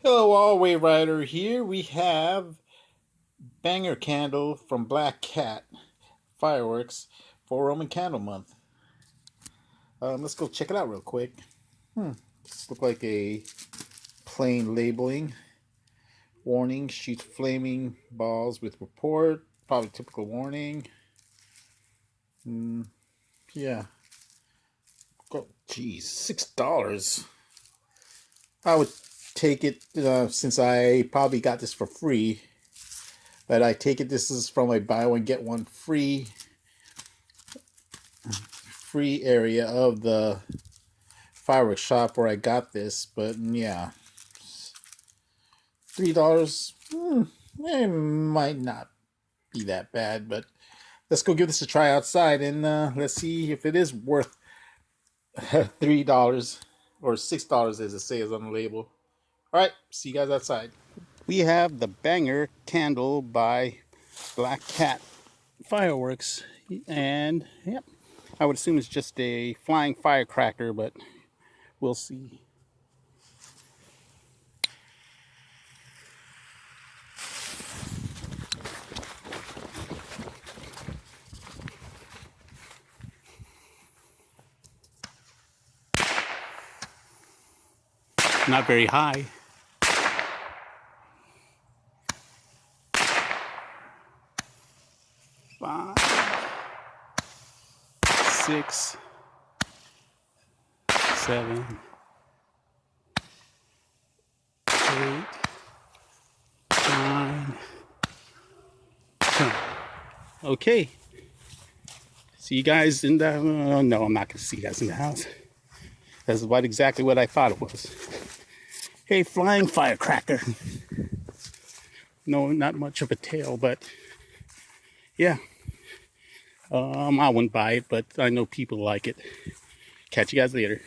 Hello, all Way Rider here. We have Banger Candle from Black Cat Fireworks for Roman Candle Month. Let's go check it out real quick. This look like a plain labeling. Warning: shoots flaming balls with report. Probably typical warning. Yeah. Oh, geez, $6. I would take it since I probably got this for free. But I take it this is from a buy one get one free area of the fireworks shop where I got this. But yeah, $3, it might not be that bad. But let's go give this a try outside and let's see if it is worth $3 or $6 as it says on the label. All right, see you guys outside. We have the Banger Candle by Black Cat Fireworks, and yep, I would assume it's just a flying firecracker, but we'll see. Not very high. Five, 6, 7, 8, 9, 10. Okay. See you guys in the... no, I'm not going to see you guys in the house. That's exactly what I thought it was. Hey, flying firecracker. No, not much of a tail, but yeah. I wouldn't buy it, but I know people like it. Catch you guys later.